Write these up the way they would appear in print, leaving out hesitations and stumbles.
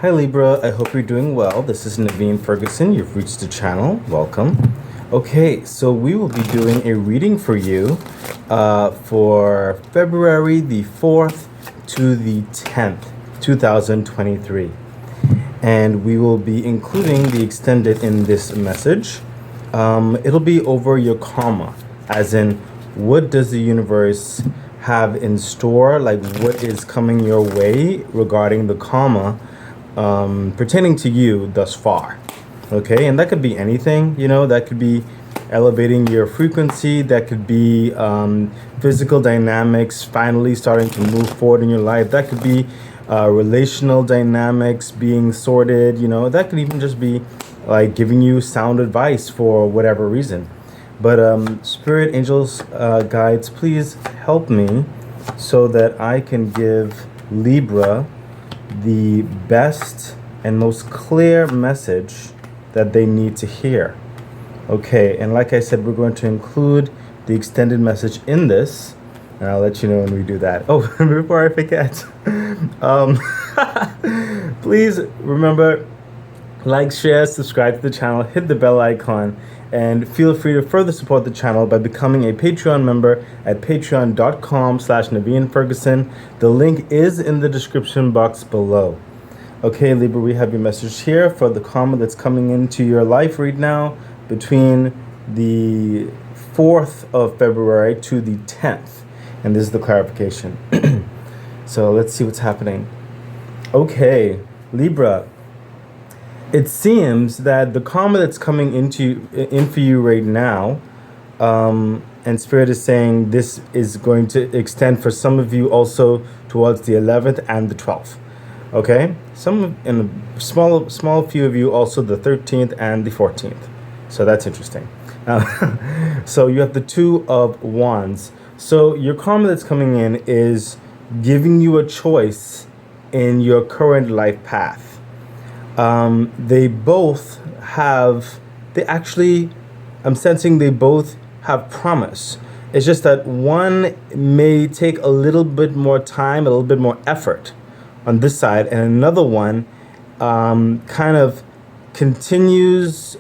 Hi Libra, I hope you're doing well. This is Naveen Ferguson. You've reached the channel. Welcome. Okay, so we will be doing a reading for you for February the 4th to the 10th, 2023. And we will be including the extended in this message. It'll be over your karma, as in what does the universe have in store, like what is coming your way regarding the karma pertaining to you thus far. Okay, and that could be anything, that could be elevating your frequency, that could be physical dynamics finally starting to move forward in your life, that could be relational dynamics being sorted, that could even just be like giving you sound advice for whatever reason. But spirit, angels, guides, please help me so that I can give Libra the best and most clear message that they need to hear. Okay, and like I said, we're going to include the extended message in this, and I'll let you know when we do that. Oh, before I forget, please remember, like, share, subscribe to the channel, hit the bell icon, and feel free to further support the channel by becoming a Patreon member at patreon.com/Naveen Ferguson. The link is in the description box below. Okay, Libra, we have your message here for the karma that's coming into your life right now between the 4th of February to the 10th. And this is the clarification. So let's see what's happening. Okay, Libra. It seems that the karma that's coming in for you right now, and Spirit is saying this is going to extend for some of you also towards the 11th and the 12th. Okay, and a small few of you also the 13th and the 14th. So that's interesting. So you have the Two of Wands. So your karma that's coming in is giving you a choice in your current life path. They both have, I'm sensing they both have promise. It's just that one may take a little bit more time, a little bit more effort on this side, and another one kind of continues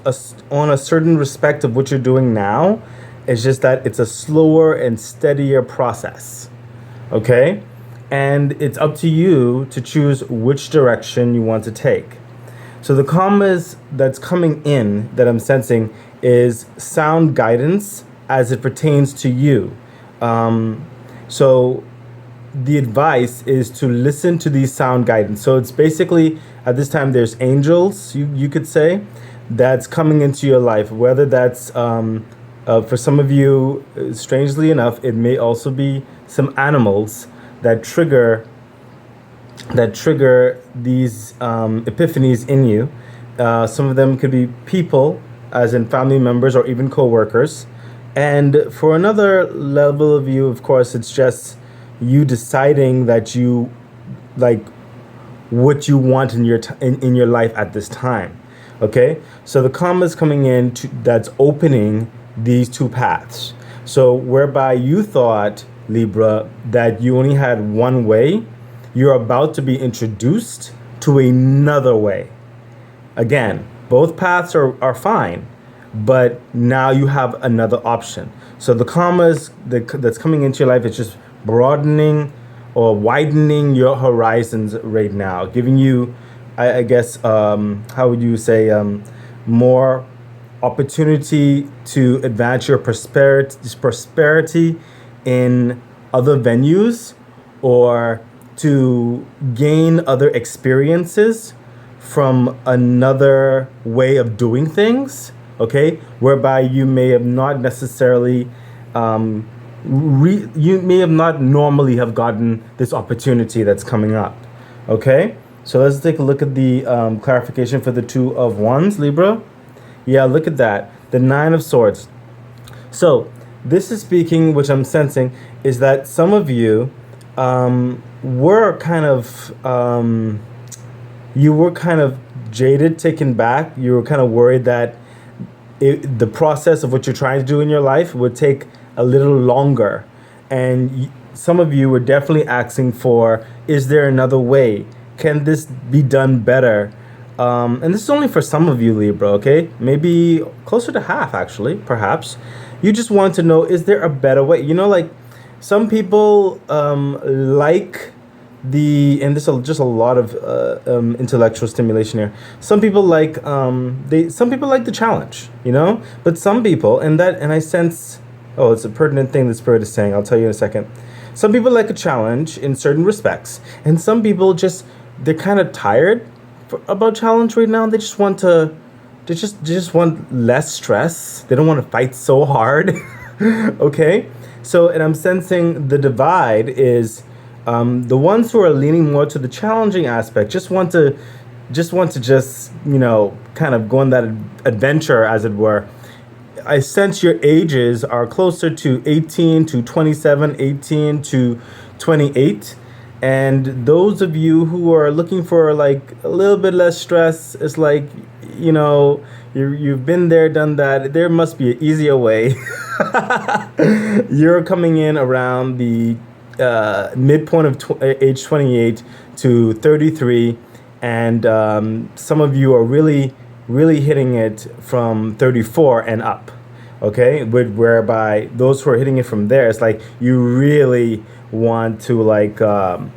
on a certain respect of what you're doing now. It's just that it's a slower and steadier process. Okay? And it's up to you to choose which direction you want to take. So the karma that's coming in that I'm sensing is sound guidance as it pertains to you. So the advice is to listen to these sound guidance. So it's basically, at this time, there's angels, you could say, that's coming into your life. Whether that's, for some of you, strangely enough, it may also be some animals that trigger these epiphanies in you. Some of them could be people, as in family members or even co-workers. And for another level of you, of course, it's just you deciding that you like what you want in your life at this time. Okay, so the karma is coming in that's opening these two paths. So whereby you thought, Libra, that you only had one way, you're about to be introduced to another way. Again, both paths are fine, but now you have another option. So the karma that's coming into your life is just broadening or widening your horizons right now, giving you, I guess, how would you say, more opportunity to advance your prosperity in other venues, or to gain other experiences from another way of doing things, okay? Whereby you may have not necessarily, you may have not normally have gotten this opportunity that's coming up, okay? So let's take a look at the clarification for the Two of Wands, Libra. Yeah, look at that, the Nine of Swords. So this is speaking, which I'm sensing, is that some of you, were kind of jaded, taken back. You were kind of worried that the process of what you're trying to do in your life would take a little longer. And some of you were definitely asking for, is there another way? can this be done better? And this is only for some of you, Libra, okay? Maybe closer to half, actually, perhaps. You just want to know, is there a better way? You know, like some people like and there's just a lot of intellectual stimulation here. Some people like some people like the challenge, you know, but some people, and I sense, oh, it's a pertinent thing the Spirit is saying. I'll tell you in a second. Some people like a challenge in certain respects, and some people they're kind of tired about challenge right now. They just want they just want less stress. They don't want to fight so hard. Okay, so and I'm sensing the divide is the ones who are leaning more to the challenging aspect just want to you know, kind of go on that adventure, as it were. I sense your ages are closer to 18 to 27, 18 to 28. And those of you who are looking for like a little bit less stress, it's like, you know, you've been there, done that. There must be an easier way. You're coming in around the midpoint of age 28 to 33. And some of you are really hitting it from 34 and up. Okay, whereby those who are hitting it from there, it's like you really want to like the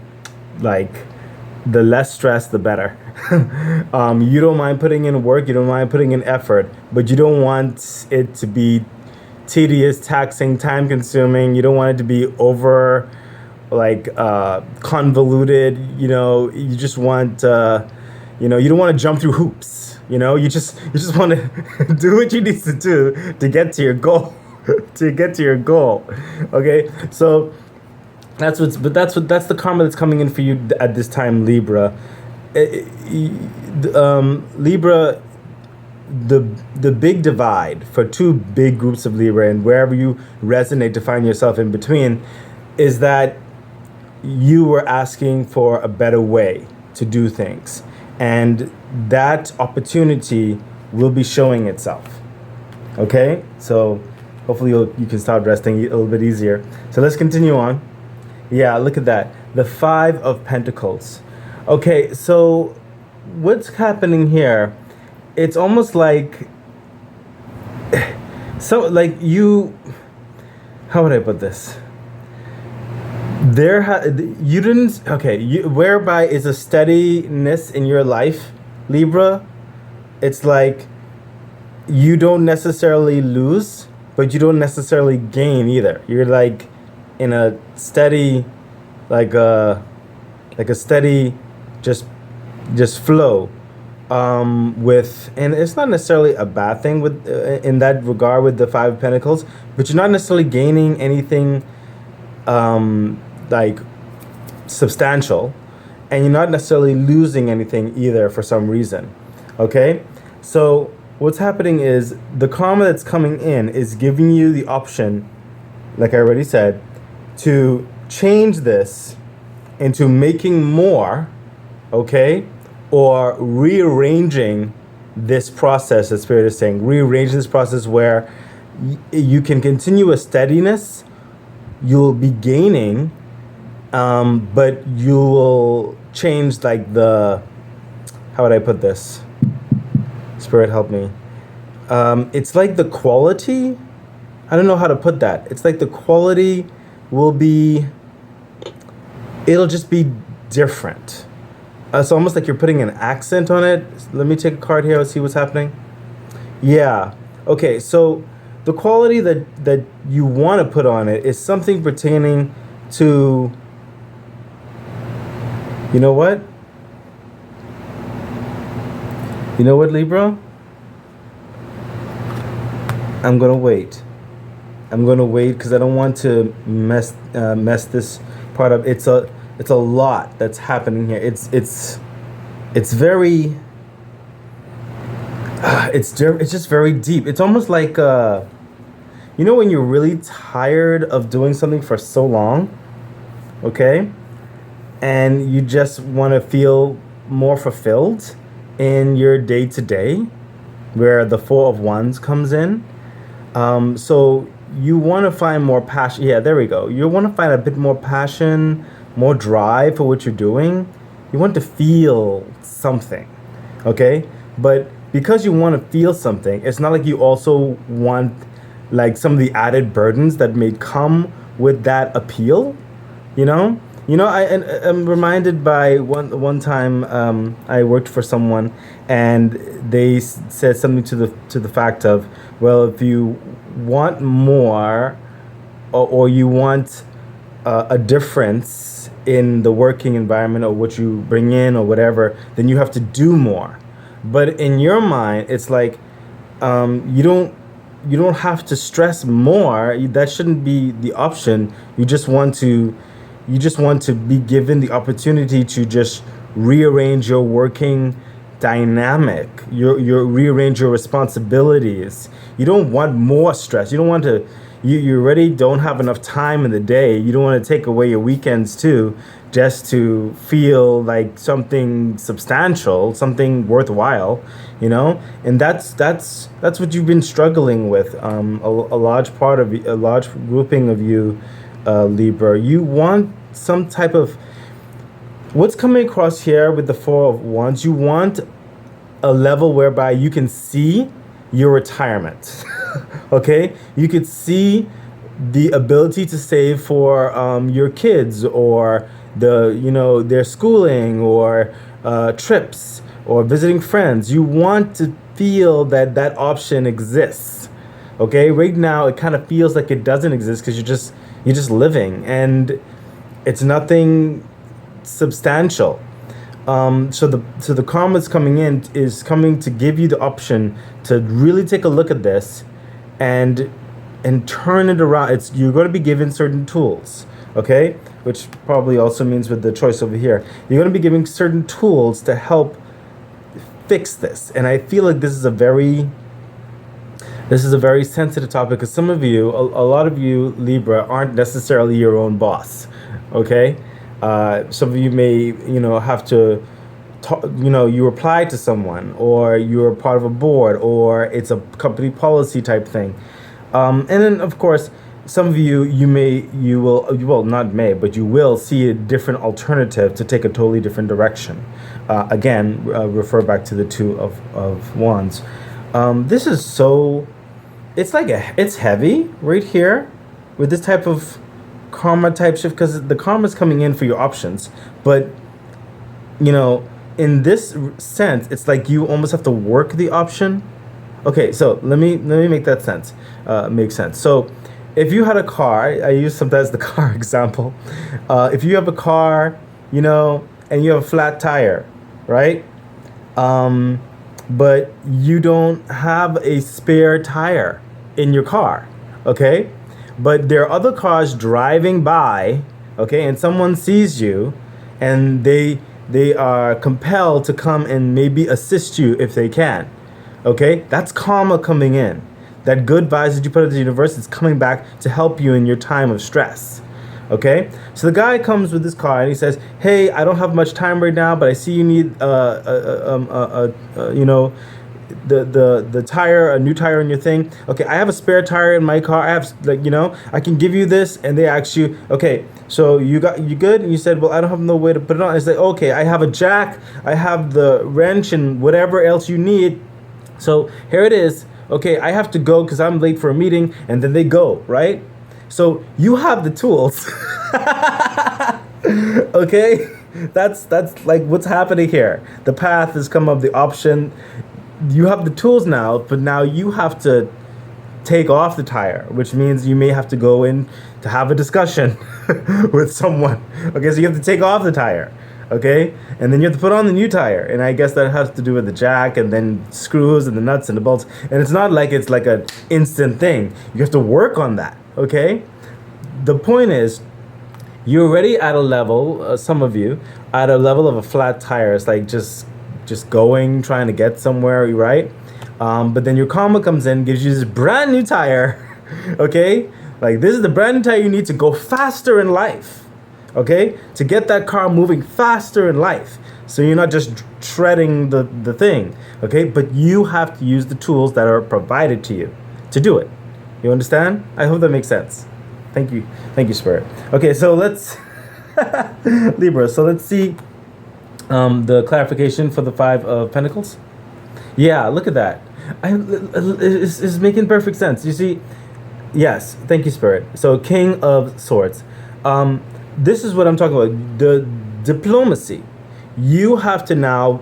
less stress, the better. You don't mind putting in work, you don't mind putting in effort, but you don't want it to be tedious, taxing, time consuming. You don't want it to be over like convoluted. You know, you just want you know, you don't want to jump through hoops. You know, you just want to do what you need to do to get to your goal. To get to your goal. Okay, so that's the karma that's coming in for you at this time, Libra. Libra, the big divide for two big groups of Libra, and wherever you resonate to find yourself in between, is that you were asking for a better way to do things. And that opportunity will be showing itself. Okay? So hopefully you can start resting a little bit easier. So let's continue on. Yeah, look at that. The 5 of Pentacles. Okay, so what's happening here? It's almost like you, how would I put this? You didn't, okay, whereby is a steadiness in your life, Libra. It's like you don't necessarily lose, but you don't necessarily gain either. You're like in a steady, like a steady just flow with, and it's not necessarily a bad thing with in that regard with the 5 of Pentacles, but you're not necessarily gaining anything like substantial, and you're not necessarily losing anything either for some reason. Okay, so what's happening is the karma that's coming in is giving you the option, like I already said, to change this into making more, okay, or rearranging this process, as Spirit is saying, rearrange this process where you can continue a steadiness, you'll be gaining, but you will change like the, how would I put this? Spirit, help me. It's like the quality, I don't know how to put that. It's like the quality will be, it'll just be different. It's almost like you're putting an accent on it. Let me take a card here. Let's see what's happening. Yeah. Okay, so the quality that you want to put on it is something pertaining to, you know what? You know what, Libra? I'm going to wait. I'm going to wait because I don't want to mess this part up. It's a lot that's happening here. It's very it's just very deep. It's almost like you know when you're really tired of doing something for so long, okay? And you just want to feel more fulfilled in your day-to-day, where the 4 of Wands comes in. So you want to find more passion. Yeah, there we go. You want to find a bit more passion, more drive for what you're doing. you want to feel something, okay? But because you want to feel something, it's not like you also want like some of the added burdens that may come with that appeal, you know? I'm reminded by one time I worked for someone, and they said something to the fact of, well, if you want more, or you want a difference in the working environment or what you bring in or whatever, then you have to do more. But in your mind, it's like you don't have to stress more. That shouldn't be the option. You just want to be given the opportunity to just rearrange your working dynamic, your rearrange your responsibilities. You don't want more stress. You don't want to you already don't have enough time in the day. You don't want to take away your weekends too, just to feel like something substantial, something worthwhile, And that's what you've been struggling with. A large part of a large grouping of you, Libra. You want some type of what's coming across here with the Four of Wands. You want a level whereby you can see your retirement. Okay, you could see the ability to save for your kids, or their schooling, or trips, or visiting friends. You want to feel that option exists. Okay, right now it kind of feels like it doesn't exist because you're just living, and it's nothing substantial. So the karma is coming to give you the option to really take a look at this and turn it around. You're going to be given certain tools, okay? Which probably also means with the choice over here, you're going to be given certain tools to help fix this. And I feel like this is a very sensitive topic, because some of you, a lot of you Libra, aren't necessarily your own boss, okay? Some of you may, have to, you apply to someone, or you're part of a board, or it's a company policy type thing. And then, of course, some of you, you will see a different alternative to take a totally different direction. Again, refer back to the Two of Wands. This is so, it's heavy right here with this type of karma type shift, because the karma is coming in for your options, but in this sense, it's like you almost have to work the option. Okay, so let me make that sense. Make sense. So if you had a car, I use sometimes the car example. If you have a car, and you have a flat tire, right? But you don't have a spare tire in your car, okay? But there are other cars driving by, okay, and someone sees you, and they are compelled to come and maybe assist you if they can, okay? That's karma coming in. That good vibes that you put at the universe is coming back to help you in your time of stress, okay? So the guy comes with his car and he says, hey, I don't have much time right now, but I see you need the tire, a new tire in your thing. Okay, I have a spare tire in my car. I have, I can give you this. And they ask you, okay, so you good? And you said, well, I don't have no way to put it on. It's like, okay, I have a jack, I have the wrench, and whatever else you need. So here it is. Okay, I have to go because I'm late for a meeting. And then they go, right? So you have the tools. Okay, that's like what's happening here. The path has come up, the option. You have the tools now, but now you have to take off the tire, which means you may have to go in to have a discussion with someone. Okay, so you have to take off the tire, okay? And then you have to put on the new tire. And I guess that has to do with the jack, and then screws and the nuts and the bolts. And it's not like it's like an instant thing. You have to work on that, okay? The point is, you're already at a level, some of you, at a level of a flat tire. It's like just going, trying to get somewhere, right? But then your karma comes in, gives you this brand new tire, okay? Like, this is the brand new tire you need to go faster in life, okay? To get that car moving faster in life. So you're not just treading the thing, okay? But you have to use the tools that are provided to you to do it. You understand? I hope that makes sense. Thank you, Spirit. Okay, so let's, Libra, so let's see The clarification for the Five of Pentacles. Yeah, look at that. It's making perfect sense. You see, yes, thank you, Spirit. So, King of Swords. This is what I'm talking about. The diplomacy. You have to now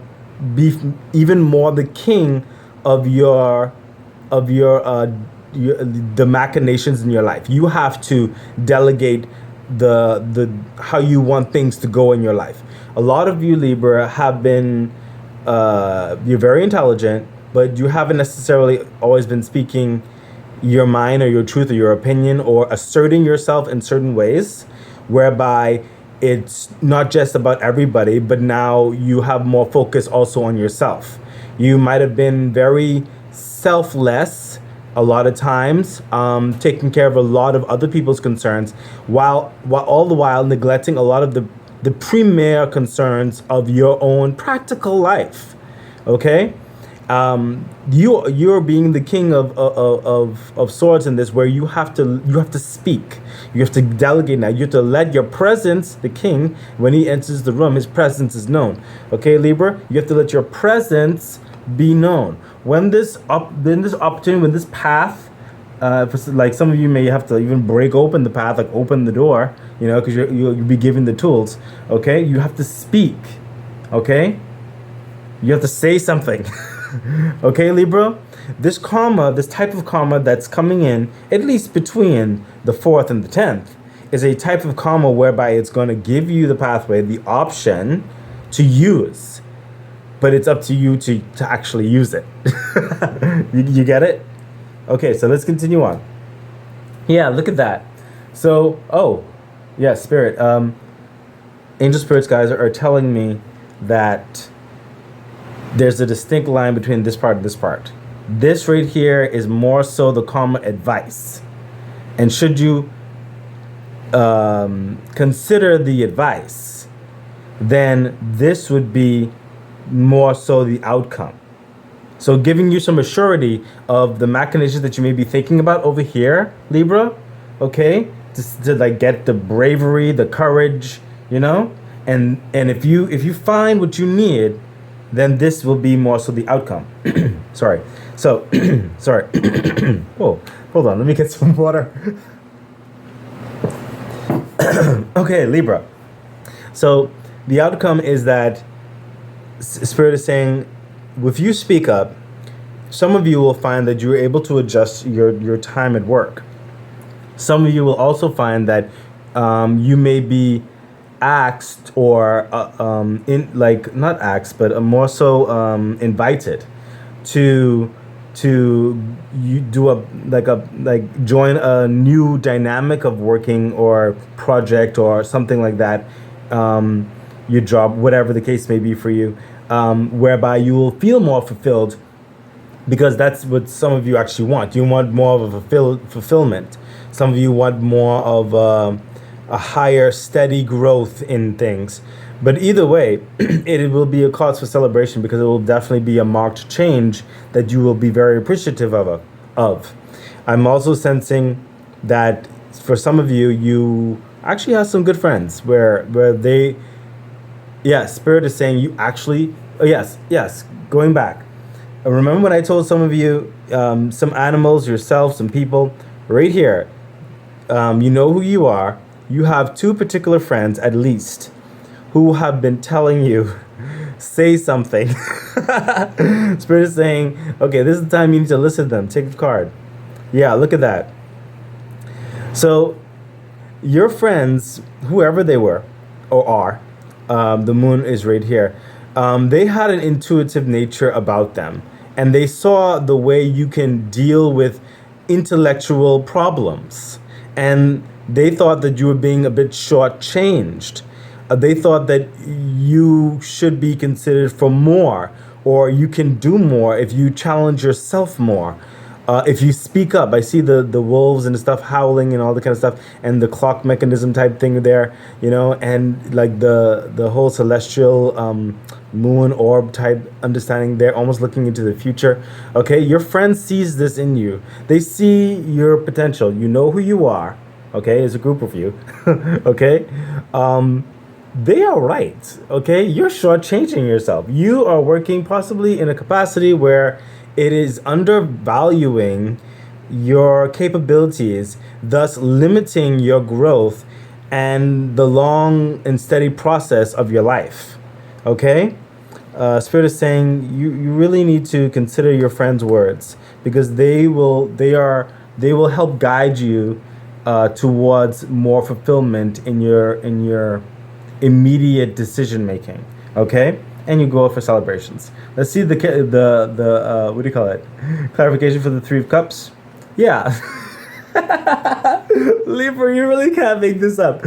be even more the king of the machinations in your life. You have to delegate the how you want things to go in your life. A lot of you, Libra, have been you're very intelligent, but you haven't necessarily always been speaking your mind or your truth or your opinion or asserting yourself in certain ways, whereby it's not just about everybody, but now you have more focus also on yourself. You might have been very selfless a lot of times, taking care of a lot of other people's concerns, while all the while neglecting a lot of the premier concerns of your own practical life. Okay, you're being the king of swords in this, where you have to speak, you have to delegate. Now you have to let your presence, the king, when he enters the room, his presence is known. Okay, Libra, you have to let your presence be known. When this opportunity, when this path, like some of you may have to even break open the path, like open the door, because you'll be given the tools. Okay, you have to speak. Okay, you have to say something. Okay, Libra, this karma, this type of karma that's coming in, at least between the 4th and the 10th, is a type of karma whereby it's going to give you the pathway, the option to use. But it's up to you to actually use it. You get it? Okay, so let's continue on. Yeah, look at that. So, yeah, Spirit. Angel spirits, guys, are telling me that there's a distinct line between this part and this part. This right here is more so the karma advice. And should you consider the advice, then this would be more so the outcome. So giving you some assurity of the machinations that you may be thinking about over here, Libra, okay? To like get the bravery, the courage, and if you find what you need, then this will be more so the outcome. Sorry. So, sorry. Oh, hold on. Let me get some water. Okay, Libra. So the outcome is that Spirit is saying, if you speak up, some of you will find that you're able to adjust your time at work. Some of you will also find that you may be asked or not asked, but more so invited to you do join a new dynamic of working or project or something like that. Your job, whatever the case may be for you, whereby you will feel more fulfilled, because that's what some of you actually want. You want more of a fulfillment. Some of you want more of a higher, steady growth in things. But either way, it will be a cause for celebration, because it will definitely be a marked change that you will be very appreciative of. I'm also sensing that for some of you, you actually have some good friends where they... Yeah, Spirit is saying you actually... yes, going back. Remember when I told some of you, some animals, yourself, some people, right here, you know who you are. You have 2 particular friends, at least, who have been telling you, say something. Spirit is saying, okay, this is the time you need to listen to them. Take the card. Yeah, look at that. So, your friends, whoever they were, or are, the moon is right here. They had an intuitive nature about them, and they saw the way you can deal with intellectual problems, and they thought that you were being a bit shortchanged. They thought that you should be considered for more, or you can do more if you challenge yourself more. If you speak up. I see the wolves and the stuff howling and all the kind of stuff, and the clock mechanism type thing there, and like the whole celestial moon orb type understanding there, almost looking into the future. Okay, your friend sees this in you. They see your potential. You know who you are. Okay, it's a group of you. Okay, they are right. Okay, you're shortchanging yourself. You are working possibly in a capacity where it is undervaluing your capabilities, thus limiting your growth and the long and steady process of your life. Okay? Spirit is saying you really need to consider your friends' words, because they will help guide you towards more fulfillment in your immediate decision making. Okay, and you go for celebrations. Let's see the what do you call it? Clarification for the Three of Cups. Yeah. Libra, you really can't make this up.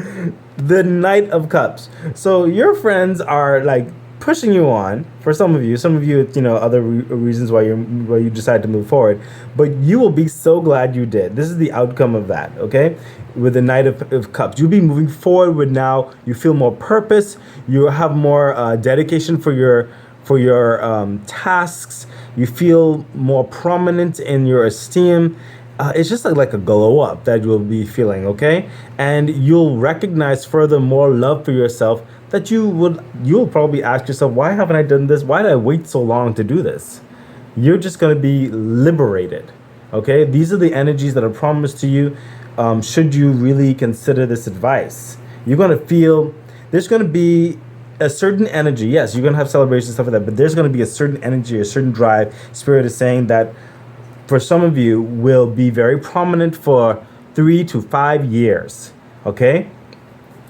The Knight of Cups. So your friends are like pushing you on. For some of you, other reasons why you decide to move forward. But you will be so glad you did. This is the outcome of that. Okay, with the Knight of Cups, you'll be moving forward with now. You feel more purpose. You have more dedication for your tasks. You feel more prominent in your esteem. It's just like a glow up that you'll be feeling, okay? And you'll recognize further more love for yourself, that you'll probably ask yourself, why haven't I done this? Why did I wait so long to do this? You're just going to be liberated, okay? These are the energies that are promised to you. Should you really consider this advice, you're going to feel there's going to be a certain energy. Yes, you're going to have celebrations, stuff like that, but there's going to be a certain energy, a certain drive. Spirit is saying that for some of you will be very prominent for 3 to 5 years. Okay,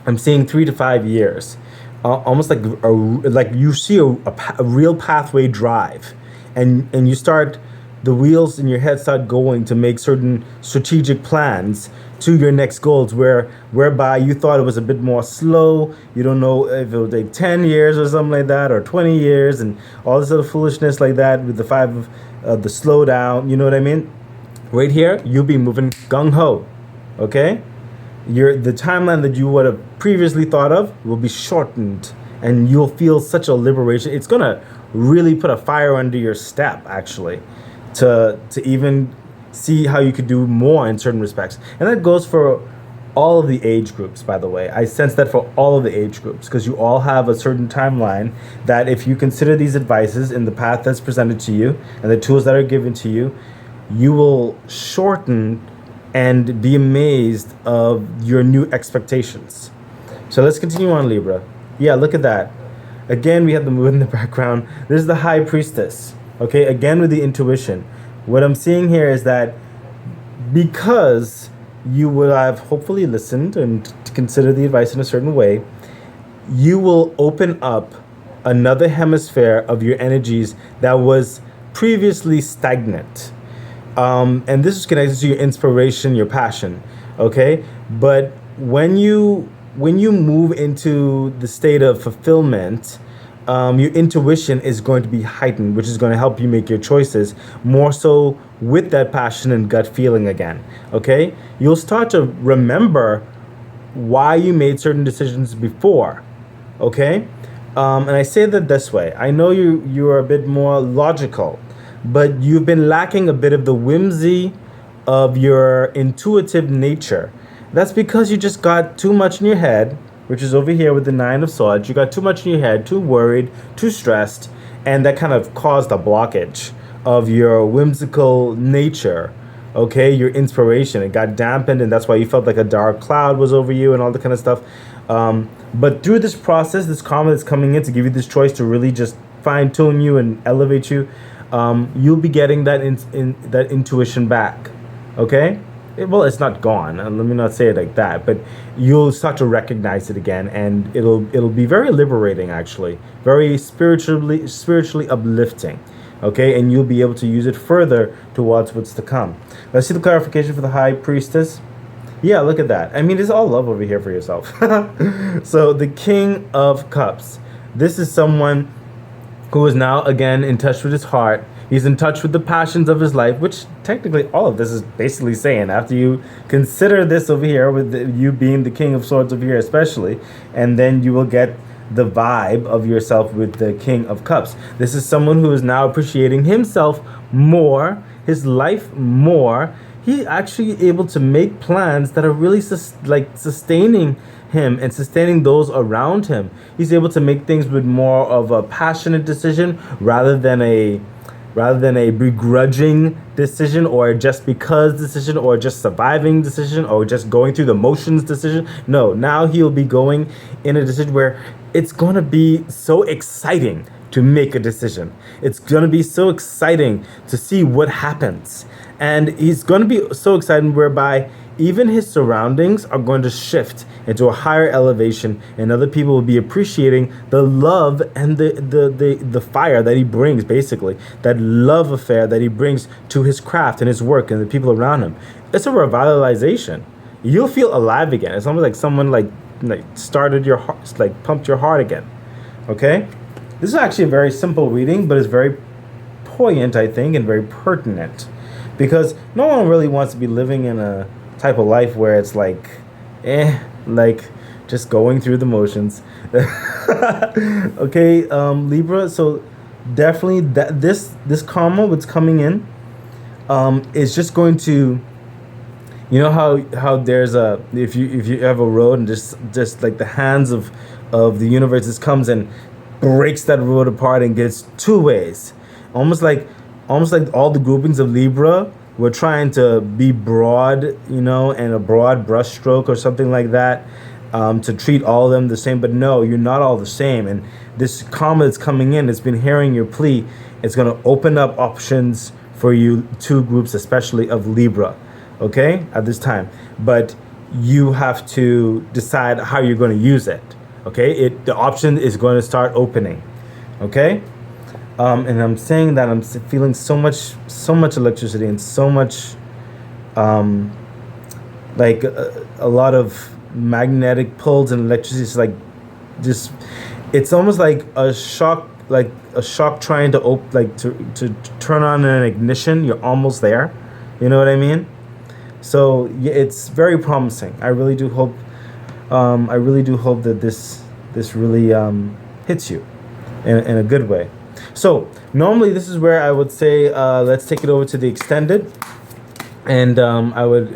I'm seeing 3 to 5 years, almost like you see a real pathway drive, and you start, the wheels in your head start going to make certain strategic plans to your next goals, whereby you thought it was a bit more slow. You don't know if it will take 10 years or something like that, or 20 years, and all this other foolishness like that with the five of the slowdown. You know what I mean? Right here, you'll be moving gung-ho, okay? The timeline that you would have previously thought of will be shortened, and you'll feel such a liberation. It's gonna really put a fire under your step, actually, to even see how you could do more in certain respects. And that goes for all of the age groups, by the way. I sense that for all of the age groups, because you all have a certain timeline that if you consider these advices in the path that's presented to you and the tools that are given to you, you will shorten and be amazed of your new expectations. So let's continue on, Libra. Yeah, look at that. Again, we have the moon in the background. This is the High Priestess. Okay, again with the intuition. What I'm seeing here is that because you will have hopefully listened and to consider the advice in a certain way, you will open up another hemisphere of your energies that was previously stagnant. And this is connected to your inspiration, your passion, okay? But when you move into the state of fulfillment, your intuition is going to be heightened, which is going to help you make your choices more so with that passion and gut feeling again, okay? You'll start to remember why you made certain decisions before, okay? And I say that this way. I know you are a bit more logical, but you've been lacking a bit of the whimsy of your intuitive nature. That's because you just got too much in your head, which is over here with the Nine of Swords. You got too much in your head, too worried, too stressed, and that kind of caused a blockage of your whimsical nature, okay? Your inspiration. It got dampened, and that's why you felt like a dark cloud was over you and all that kind of stuff. But through this process, this karma that's coming in to give you this choice to really just fine-tune you and elevate you, you'll be getting that that intuition back, okay? Well, it's not gone. Let me not say it like that, but you'll start to recognize it again, and it'll be very liberating, actually, very spiritually uplifting, okay? And you'll be able to use it further towards what's to come. Let's see the clarification for the High Priestess. Yeah, look at that. I mean, it's all love over here for yourself. So the King of Cups. This is someone who is now again in touch with his heart. He's in touch with the passions of his life, which technically all of this is basically saying, after you consider this over here, with you being the King of Swords over here especially, and then you will get the vibe of yourself with the King of Cups. This is someone who is now appreciating himself more, his life more, He's actually able to make plans that are really sustaining him and sustaining those around him. He's able to make things with more of a passionate decision rather than a begrudging decision, or just because decision, or just surviving decision, or just going through the motions decision. No, now he'll be going in a decision where it's going to be so exciting to make a decision. It's going to be so exciting to see what happens. And he's going to be so excited whereby even his surroundings are going to shift into a higher elevation, and other people will be appreciating the love and the fire that he brings, basically that love affair that he brings to his craft and his work and the people around him. It's a revitalization. You'll feel alive again. It's almost like someone like started your heart, like pumped your heart again. Okay, this is actually a very simple reading, but it's very poignant, I think, and very pertinent, because no one really wants to be living in a type of life where it's like just going through the motions. Okay, Libra. So definitely that this karma, what's coming in, is just going to, you know how there's a, if you have a road and just like the hands of the universe just comes and breaks that road apart and gets two ways, almost like all the groupings of Libra. We're trying to be broad, and a broad brushstroke or something like that, to treat all of them the same. But no, you're not all the same. And this karma that's coming in, it's been hearing your plea. It's going to open up options for you, two groups, especially of Libra, okay, at this time. But you have to decide how you're going to use it, okay? The option is going to start opening, okay? And I'm saying that I'm feeling so much electricity and so much, like a lot of magnetic pulls and electricity. It's like it's almost like a shock trying to turn on an ignition. You're almost there. You know what I mean? So yeah, it's very promising. I really do hope that this really hits you in a good way. So normally this is where I would say let's take it over to the extended, and I would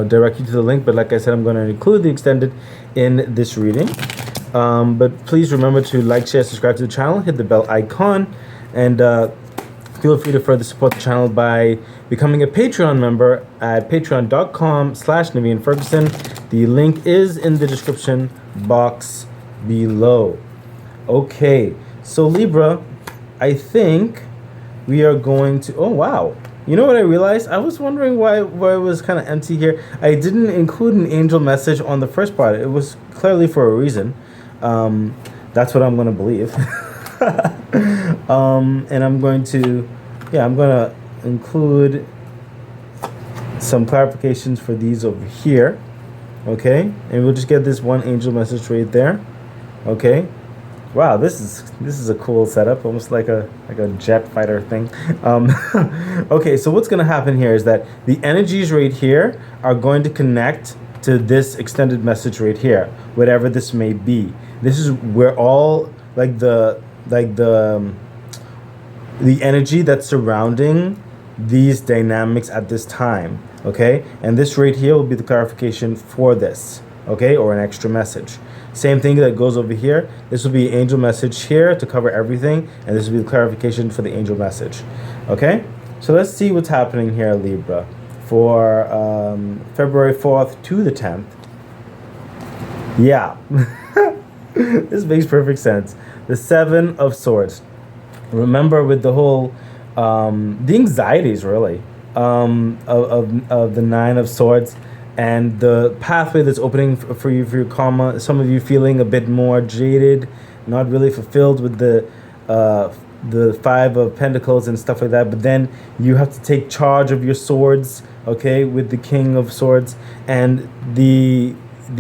direct you to the link. But like I said, I'm going to include the extended in this reading. But please remember to like, share, subscribe to the channel, hit the bell icon, and feel free to further support the channel by becoming a Patreon member at patreon.com/Naveen Ferguson. The link is in the description box below. Okay. So Libra, I think we are going to, oh wow. You know what I realized? I was wondering why it was kind of empty here. I didn't include an angel message on the first part. It was clearly for a reason. That's what I'm going to believe. And I'm going to include some clarifications for these over here. Okay? And we'll just get this one angel message right there. Okay? Wow, this is a cool setup, almost like a jet fighter thing. Okay, so what's going to happen here is that the energies right here are going to connect to this extended message right here, whatever this may be. This is where all the energy that's surrounding these dynamics at this time. Okay, and this right here will be the clarification for this. Okay, or an extra message. Same thing that goes over here. This will be angel message here to cover everything, and this will be the clarification for the angel message. Okay, so let's see what's happening here, Libra, for February 4th to the 10th. Yeah, this makes perfect sense. The Seven of Swords. Remember, with the whole the anxieties really of the Nine of Swords. And the pathway that's opening for your karma, some of you feeling a bit more jaded, not really fulfilled with the Five of Pentacles and stuff like that. But then you have to take charge of your swords, okay, with the King of Swords, and the what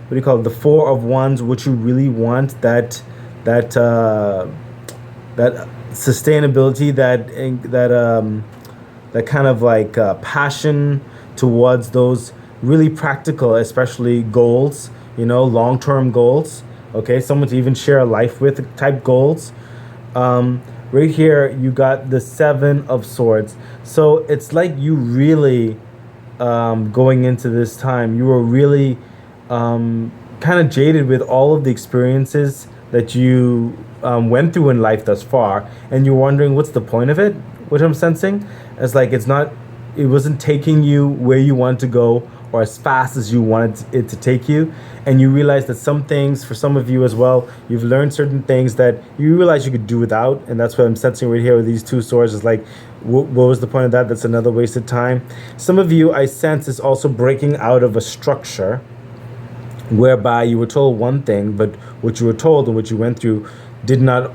do you call it? The Four of Wands, which you really want, that sustainability, that kind of like passion towards those really practical, especially goals, long-term goals, okay, someone to even share a life with type goals. right here you got the Seven of Swords. So it's like you really, going into this time, you were really kind of jaded with all of the experiences that you went through in life thus far, and you're wondering what's the point of it. Which I'm sensing, it's like it wasn't taking you where you want to go or as fast as you wanted it to take you, and you realize that some things, for some of you as well, you've learned certain things that you realize you could do without, and that's what I'm sensing right here with these two swords. Is like, what was the point of that? That's another wasted time. Some of you, I sense, is also breaking out of a structure whereby you were told one thing, but what you were told and what you went through did not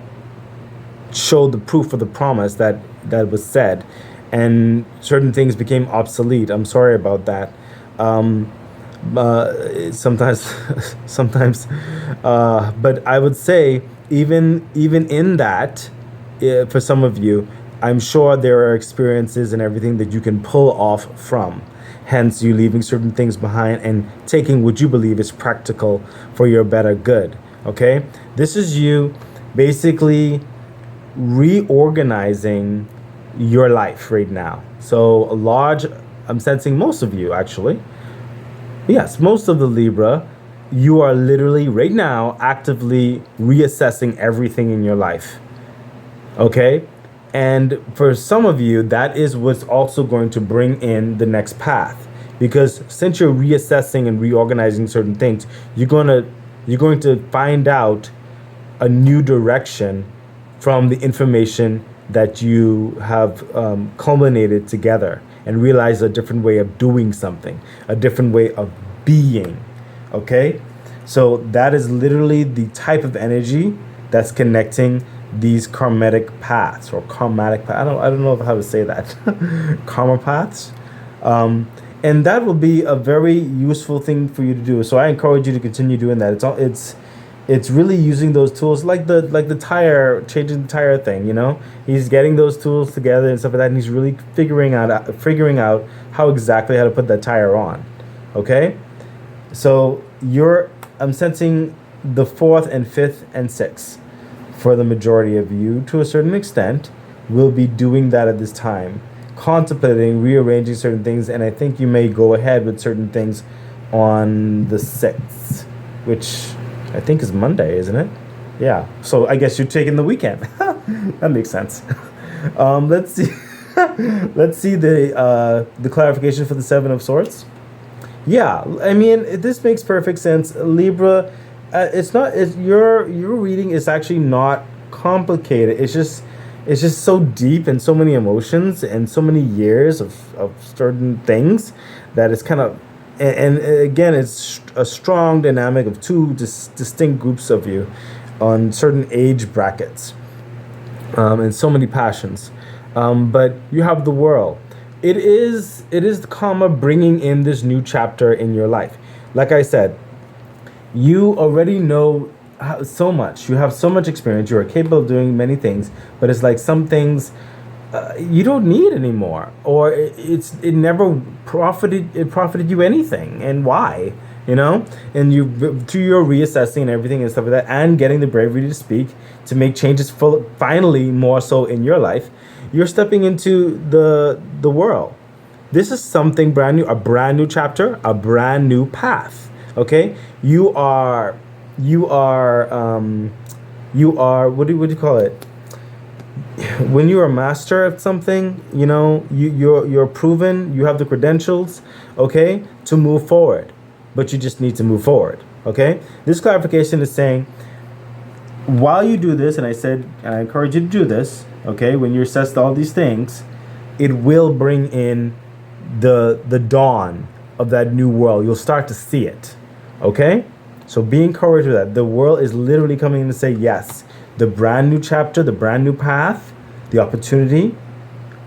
show the proof of the promise that was said, and certain things became obsolete. I'm sorry about that. Sometimes, but I would say even in that, for some of you, I'm sure there are experiences and everything that you can pull off from. Hence, you leaving certain things behind and taking what you believe is practical for your better good. Okay, this is you basically reorganizing your life right now. So I'm sensing most of you actually. Yes, most of the Libra, you are literally right now actively reassessing everything in your life. Okay? And for some of you, that is what's also going to bring in the next path. Because since you're reassessing and reorganizing certain things, you're going to find out a new direction from the information that you have culminated together, and realize a different way of doing something, a different way of being. Okay? So that is literally the type of energy that's connecting these karmatic paths, or karmatic paths. I don't know how to say that. Karma paths. And that will be a very useful thing for you to do. So I encourage you to continue doing that. It's really using those tools, like the tire, changing the tire thing, he's getting those tools together and stuff like that, and he's really figuring out how exactly how to put that tire on. Okay, so I'm sensing the 4th and 5th and 6th, for the majority of you to a certain extent, will be doing that at this time, contemplating, rearranging certain things, and I think you may go ahead with certain things on the 6th, which I think is Monday, isn't it? Yeah. So I guess you're taking the weekend. That makes sense. Let's see. Let's see the clarification for the 7 of Swords. Yeah, I mean, this makes perfect sense, Libra. Your reading is actually not complicated. It's just so deep, and so many emotions and so many years of certain things that it's kind of. And again, it's a strong dynamic of two distinct groups of you on certain age brackets, and so many passions. But you have the world. It is the karma bringing in this new chapter in your life. Like I said, you already know so much. You have so much experience. You are capable of doing many things. But it's like some things you don't need anymore, or it never profited you anything. And why? And you, through your reassessing and everything and stuff like that, and getting the bravery to speak, to make changes finally more so in your life, you're stepping into the world. This is something brand new, a brand new chapter, a brand new path. Okay, you are what do you call it? When you're a master at something, you're proven, you have the credentials, okay, to move forward, but you just need to move forward. Okay, this clarification is saying, while you do this, and I encourage you to do this, okay, when you assess all these things, it will bring in the dawn of that new world. You'll start to see it. Okay, so be encouraged with that. The world is literally coming in to say yes. The brand new chapter, the brand new path, the opportunity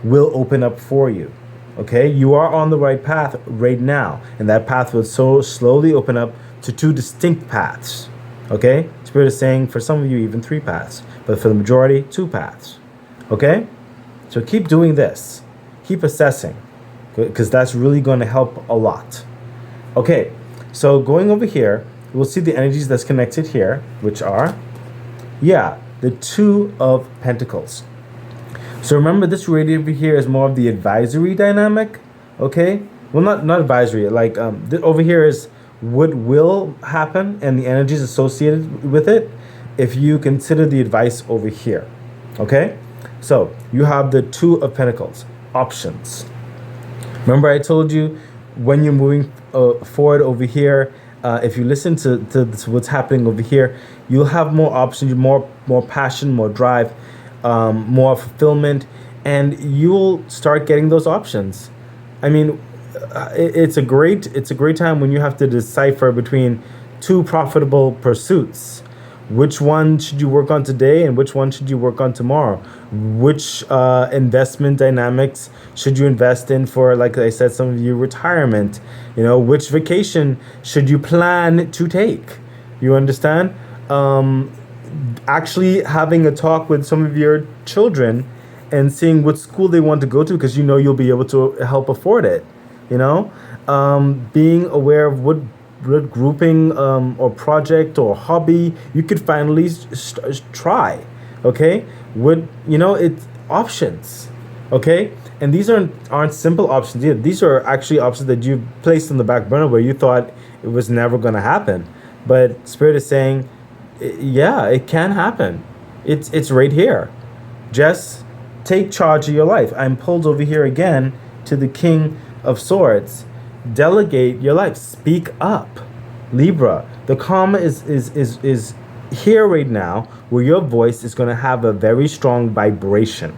will open up for you. Okay, you are on the right path right now, and that path will so slowly open up to two distinct paths. Okay, Spirit is saying for some of you even 3 paths, but for the majority 2 paths. Okay, so keep doing this, keep assessing, because that's really going to help a lot. Okay, so going over here, we'll see the energies that's connected here, which are, the 2 of Pentacles. So remember, this radio over here is more of the advisory dynamic, okay? Well, not advisory. Like over here is what will happen and the energies associated with it if you consider the advice over here, okay? So you have the Two of Pentacles, options. Remember, I told you when you're moving forward over here, if you listen to what's happening over here, you'll have more options, more passion, more drive, more fulfillment, and you'll start getting those options. I mean, it's a great time when you have to decipher between two profitable pursuits. Which one should you work on today and which one should you work on tomorrow? Which investment dynamics should you invest in for, like I said, some of you, retirement? You know, which vacation should you plan to take? You understand? Actually having a talk with some of your children and seeing what school they want to go to, because you know you'll be able to help afford it. You know, being aware of what grouping or project or hobby you could finally try. Okay, it's options. Okay, and these aren't simple options either. These are actually options that you placed on the back burner where you thought it was never going to happen, but Spirit is saying, yeah, it can happen. It's right here. Just take charge of your life. I'm pulled over here again to the King of Swords. Delegate your life. Speak up, Libra. The karma is here right now, where your voice is going to have a very strong vibration.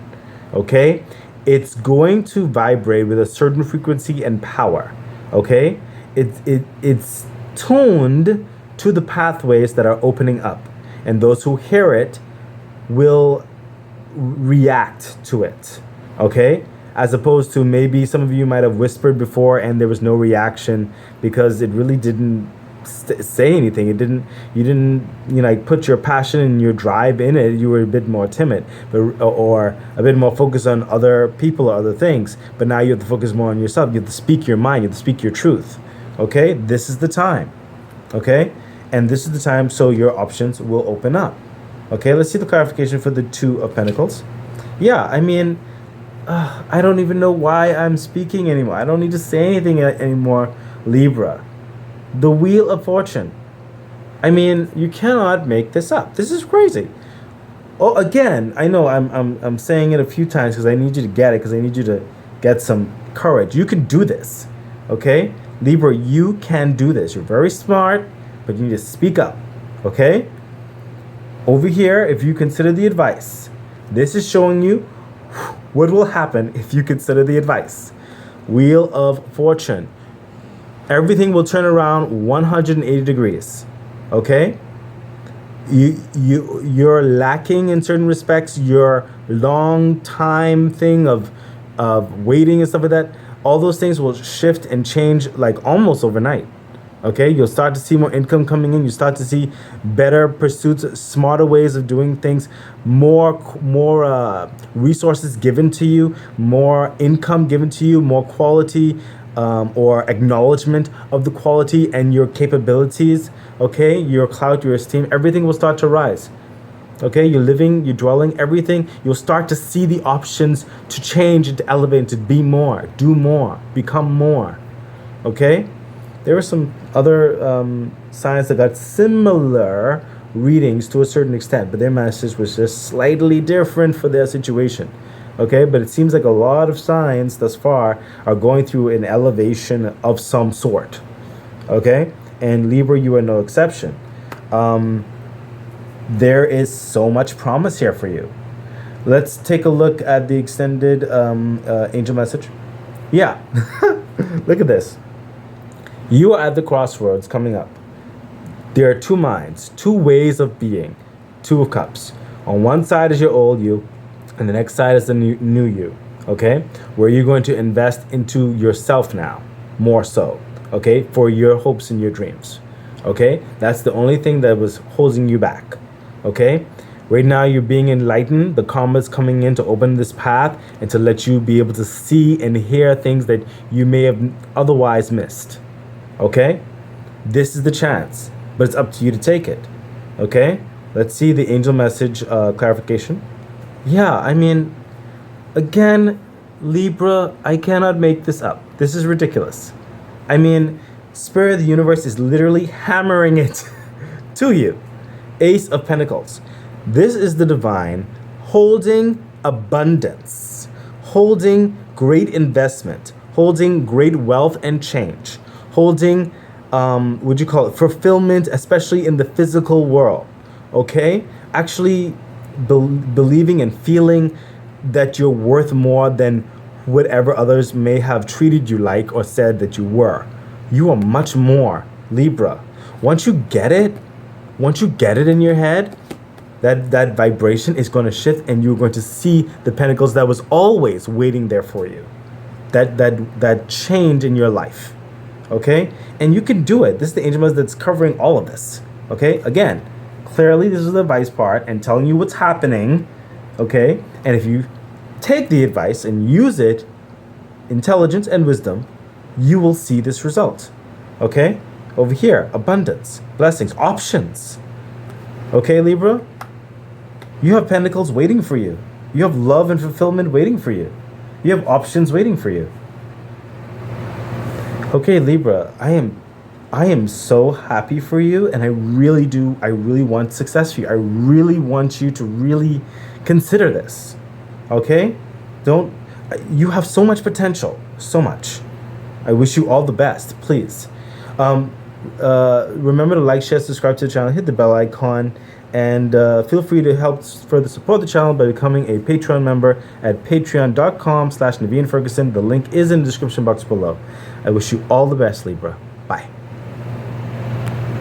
Okay, it's going to vibrate with a certain frequency and power. Okay, it's tuned to the pathways that are opening up, and those who hear it will react to it. Okay, as opposed to maybe some of you might have whispered before and there was no reaction because it really didn't say anything. You didn't like put your passion and your drive in it. You were a bit more timid, or a bit more focused on other people or other things. But now you have to focus more on yourself. You have to speak your mind. You have to speak your truth. Okay, this is the time. Okay, and this is the time so your options will open up. Okay, let's see the clarification for the Two of Pentacles. Yeah, I mean, I don't even know why I'm speaking anymore. I don't need to say anything anymore, Libra. The Wheel of Fortune. I mean, you cannot make this up. This is crazy. Oh, again, I know I'm saying it a few times because I need you to get it, because I need you to get some courage. You can do this, okay? Libra, you can do this. You're very smart, but you need to speak up, okay? Over here, if you consider the advice, this is showing you what will happen if you consider the advice. Wheel of Fortune. Everything will turn around 180 degrees. Okay? You're lacking in certain respects. Your long time thing of waiting and stuff like that, all those things will shift and change like almost overnight. Okay, you'll start to see more income coming in. You start to see better pursuits, smarter ways of doing things, more resources given to you, more income given to you, more quality or acknowledgement of the quality and your capabilities. Okay, your clout, your esteem, everything will start to rise. Okay, you're living, you're dwelling, everything. You'll start to see the options to change and to elevate, and to be more, do more, become more. Okay. There were some other signs that got similar readings to a certain extent, but their message was just slightly different for their situation. Okay, but it seems like a lot of signs thus far are going through an elevation of some sort. Okay, and Libra, you are no exception. There is so much promise here for you. Let's take a look at the extended angel message. Yeah, look at this. You are at the crossroads coming up. There are two minds, two ways of being, Two of Cups. On one side is your old you, and the next side is the new you, okay? Where you're going to invest into yourself now, more so, okay? For your hopes and your dreams, okay? That's the only thing that was holding you back, okay? Right now you're being enlightened. The karma is coming in to open this path and to let you be able to see and hear things that you may have otherwise missed. Okay, this is the chance, but it's up to you to take it. Okay, let's see the angel message clarification. Yeah, I mean, Again, Libra, I cannot make this up. This is ridiculous. I mean, Spirit of the Universe is literally hammering it to you. Ace of Pentacles. This is the divine holding abundance, holding great investment, holding great wealth and change, holding, would you call it, fulfillment, especially in the physical world, okay? Actually believing and feeling that you're worth more than whatever others may have treated you like or said that you were. You are much more, Libra. Once you get it in your head, that vibration is going to shift, and you're going to see the pentacles that was always waiting there for you. That change in your life. Okay? And you can do it. This is the angel that's covering all of this. Okay? Again, clearly this is the advice part and telling you what's happening. Okay? And if you take the advice and use it, intelligence and wisdom, you will see this result. Okay? Over here, abundance, blessings, options. Okay, Libra? You have pentacles waiting for you. You have love and fulfillment waiting for you. You have options waiting for you. Okay, Libra, I am so happy for you, and I really want success for you. I really want you to really consider this. Okay? You have so much potential, so much. I wish you all the best, please. Remember to like, share, subscribe to the channel, hit the bell icon, and feel free to help further support the channel by becoming a Patreon member at patreon.com/Naveen Ferguson. The link is in the description box below. I wish you all the best, Libra. Bye.